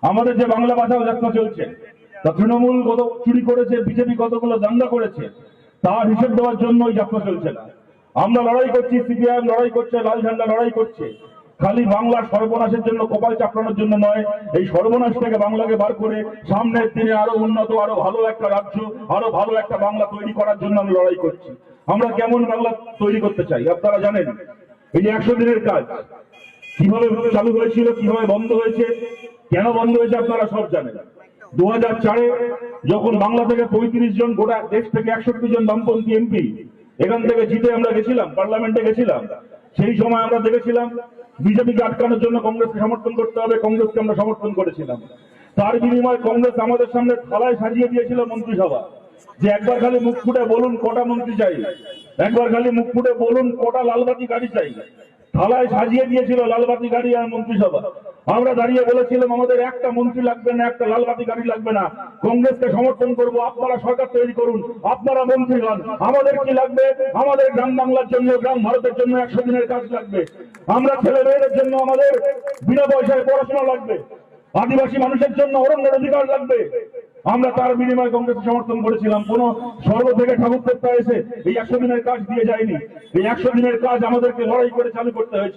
আমাদের যে বাংলা বাঁচাও যাত্রা চলছে, তা তৃণমূল কত চুরি করেছে, বিজেপি কতগুলো দাঙ্গা করেছে, তার হিসেব দেওয়ার জন্য ওই যাত্রা চলছে না। আমরা লড়াই করছি, সিপিআইএম লড়াই করছে, লাল ঝান্ডা লড়াই করছে, খালি বাংলার সর্বনাশের জন্য, কপাল চাপড়ানোর জন্য নয়। এই সর্বনাশ থেকে বাংলাকে বার করে সামনের দিনে আরো উন্নত, আরো ভালো একটা রাজ্য, আরো ভালো একটা বাংলা তৈরি করার জন্য আমরা লড়াই করছি। আমরা কেমন বাংলা তৈরি করতে চাই আপনারা জানেন। এই যে 100 দিনের কাজ কিভাবে চালু হয়েছিল, কিভাবে বন্ধ হয়েছে, কেন বন্ধ হয়েছে আপনারা সব জানেন। 2004-এ যখন বাংলা থেকে 35 জন, গোটা দেশ থেকে 61 জন বামপন্থী এমপি এখান থেকে জিতে আমরা গেছিলাম, পার্লামেন্টে গেছিলাম, সেই সময় আমরা দেখেছিলাম বিজেপিকে আটকানোর জন্য কংগ্রেসকে সমর্থন করতে হবে, কংগ্রেসকে আমরা সমর্থন করেছিলাম। তার বিনিময়ে কংগ্রেস আমাদের সামনে থালায় সাজিয়ে দিয়েছিল মন্ত্রিসভা, যে একবার খালি মুখ ফুটে বলুন কটা মন্ত্রী চাই, একবার খালি মুখ ফুটে বলুন কটা লালবাতি গাড়ি চাই। থালায় সাজিয়ে দিয়েছিল লালবাতি গাড়ি আর মন্ত্রিসভা। আমরা দাঁড়িয়ে বলেছিলাম আমাদের একটা মন্ত্রী লাগবে না, একটা লালবাতি গাড়ি লাগবে না, কংগ্রেসকে সমর্থন করব, আপনারা সরকার তৈরি করুন, আপনারা মন্ত্রী হন। আমাদের কি লাগবে? আমাদের গ্রাম বাংলার জন্য, গ্রাম ভারতের জন্য 100 দিনের কাজ লাগবে। আমরা ছেলে মেয়েদের জন্য আমাদের বিনা পয়সায় পড়াশোনা লাগবে, আদিবাসী মানুষের জন্য অরণ্যের অধিকার লাগবে। আমরা তার বিনিময়ে কংগ্রেসকে সমর্থন করেছিলাম। কোন স্বর্গ থেকে ঠাকুর দেবতা এসে এই 100 দিনের কাজ দিয়ে যায়নি। এই 100 দিনের কাজ আমাদেরকে লড়াই করে চালু করতে হয়েছে।